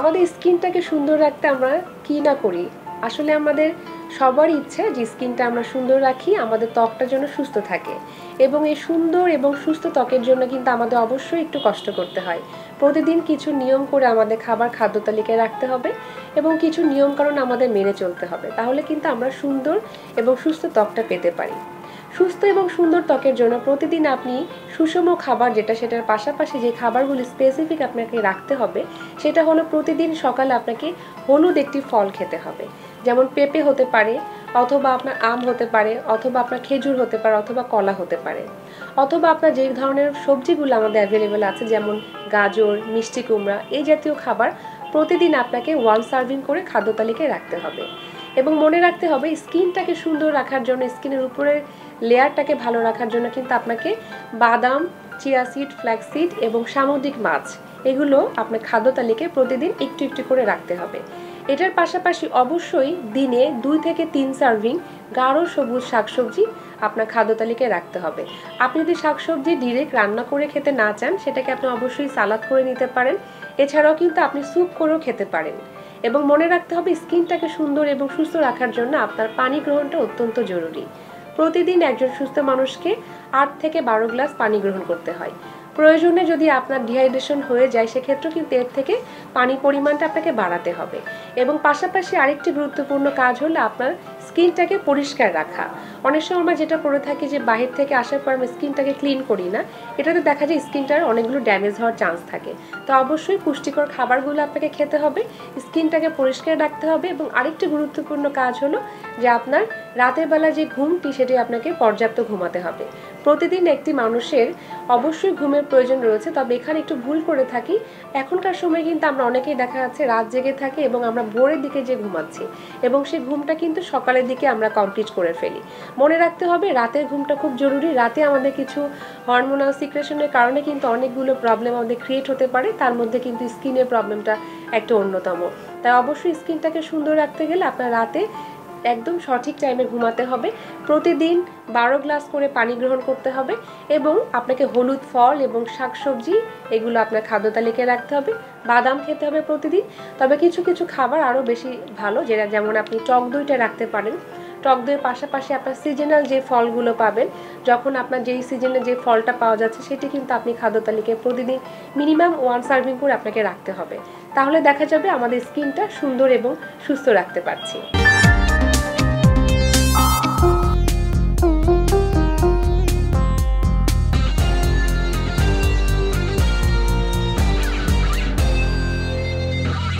আমাদের স্কিনটাকে সুন্দর রাখতে আমরা কি না করি। আসলে আমাদের সবার ইচ্ছা যে স্কিনটা আমরা সুন্দর রাখি, আমাদের ত্বকটা যেন সুস্থ থাকে। এবং এই সুন্দর এবং সুস্থ ত্বকের জন্য কিন্তু আমাদের অবশ্যই একটু কষ্ট করতে হয়। প্রতিদিন কিছু নিয়ম করে আমাদের খাদ্য তালিকায় রাখতে হবে এবং কিছু নিয়মকানুন আমাদের মেনে চলতে হবে। তাহলে কিন্তু আমরা সুন্দর এবং সুস্থ ত্বকটা পেতে পারি। সুস্থ এবং সুন্দর ত্বকের জন্য প্রতিদিন আপনি সুষম খাবার সেটার পাশাপাশি যে খাবারগুলি স্পেসিফিক আপনাকে রাখতে হবে সেটা হলো প্রতিদিন সকালে আপনাকে হলুদ একটি ফল খেতে হবে। যেমন পেঁপে হতে পারে, অথবা আপনার আম হতে পারে, অথবা আপনার খেজুর হতে পারে, অথবা কলা হতে পারে, অথবা আপনার যে ধরনের সবজিগুলো আমাদের অ্যাভেলেবেল আছে যেমন গাজর, মিষ্টি কুমড়া, এই জাতীয় খাবার প্রতিদিন আপনাকে 1 সার্ভিং করে খাদ্য তালিকায় রাখতে হবে। এবং মনে রাখতে হবে স্কিনটাকে সুন্দর রাখার জন্য, স্কিনের উপরের লেয়ারটাকে ভালো রাখার জন্য কিন্তু আপনাকে বাদাম, চিয়া সিড, ফ্ল্যাক্স সিড এবং সামুদ্রিক মাছ এগুলো আপনার খাদ্য তালিকায় প্রতিদিন একটু একটু করে রাখতে হবে। এটার পাশাপাশি অবশ্যই দিনে 2 থেকে 3 সার্ভিং গাঢ় সবুজ শাকসবজি আপনার খাদ্য তালিকায় রাখতে হবে। আপনি যদি শাকসবজি ডিরেক্ট রান্না করে খেতে না চান সেটাকে আপনি অবশ্যই সালাদ করে নিতে পারেন। এছাড়াও কিন্তু আপনি স্যুপ করেও খেতে পারেন। এবং মনে রাখতে হবে স্কিনটাকে সুন্দর এবং সুস্থ রাখার জন্য আপনার পানি গ্রহণটা অত্যন্ত জরুরি। প্রতিদিন একজন সুস্থ মানুষকে 8 থেকে 12 গ্লাস পানি গ্রহণ করতে হয়। প্রয়োজনে যদি আপনার ডিহাইড্রেশন হয়ে যায় সেক্ষেত্রে কিন্তু এর থেকে পানির পরিমাণটা আপনাকে বাড়াতে হবে। এবং পাশাপাশি আরেকটি গুরুত্বপূর্ণ কাজ হলো আপনার স্কিনটাকে পরিষ্কার রাখা। অনেক সময় আমরা যেটা করে থাকি যে বাহির থেকে আসার পর আমরা স্কিনটাকে ক্লিন করি না, এটাতে দেখা যায় স্কিনটার অনেকগুলো ড্যামেজ হওয়ার চান্স থাকে। তো অবশ্যই পুষ্টিকর খাবারগুলো আপনাকে খেতে হবে, স্কিনটাকে পরিষ্কার রাখতে হবে। এবং আরেকটি গুরুত্বপূর্ণ কাজ হলো যে আপনার রাতের বেলা যে ঘুমটি সেটি আপনাকে পর্যাপ্ত ঘুমাতে হবে। প্রতিদিন একটি মানুষের অবশ্যই ঘুমের প্রয়োজন রয়েছে, তবে এখানে একটু ভুল করে থাকি। এখনকার সময় কিন্তু আমরা অনেকেই দেখা যাচ্ছে রাত জেগে থাকি এবং আমরা ভোরের দিকে যে ঘুমাচ্ছি এবং সেই ঘুমটা কিন্তু সকালের দিকে আমরা কমপ্লিট করে ফেলি। মনে রাখতে হবে রাতের ঘুমটা খুব জরুরি। রাতে আমাদের কিছু হরমোনাল সিক্রেশনের কারণে কিন্তু অনেকগুলো প্রবলেম আমাদের ক্রিয়েট হতে পারে, তার মধ্যে কিন্তু স্কিনের প্রবলেমটা একটা অন্যতম। তাই অবশ্যই স্কিনটাকে সুন্দর রাখতে গেলে আপনার রাতে একদম সঠিক টাইমে ঘুমাতে হবে। প্রতিদিন 12 গ্লাস করে পানি গ্রহণ করতে হবে এবং আপনাকে হলুদ ফল এবং শাকসবজি এগুলো আপনার খাদ্য তালিকায় রাখতে হবে। বাদাম খেতে হবে প্রতিদিন। তবে কিছু কিছু খাবার আরও বেশি ভালো, যেমন আপনি টক দইটা রাখতে পারেন। টক দইয়ের পাশাপাশি আপনার সিজনাল যে ফলগুলো পাবেন, যখন আপনার যেই সিজনে যে ফলটা পাওয়া যাচ্ছে সেটি কিন্তু আপনি খাদ্য তালিকায় প্রতিদিন মিনিমাম 1 সার্ভিং করে আপনাকে রাখতে হবে। তাহলে দেখা যাবে আমাদের স্কিনটা সুন্দর এবং সুস্থ রাখতে পারছি।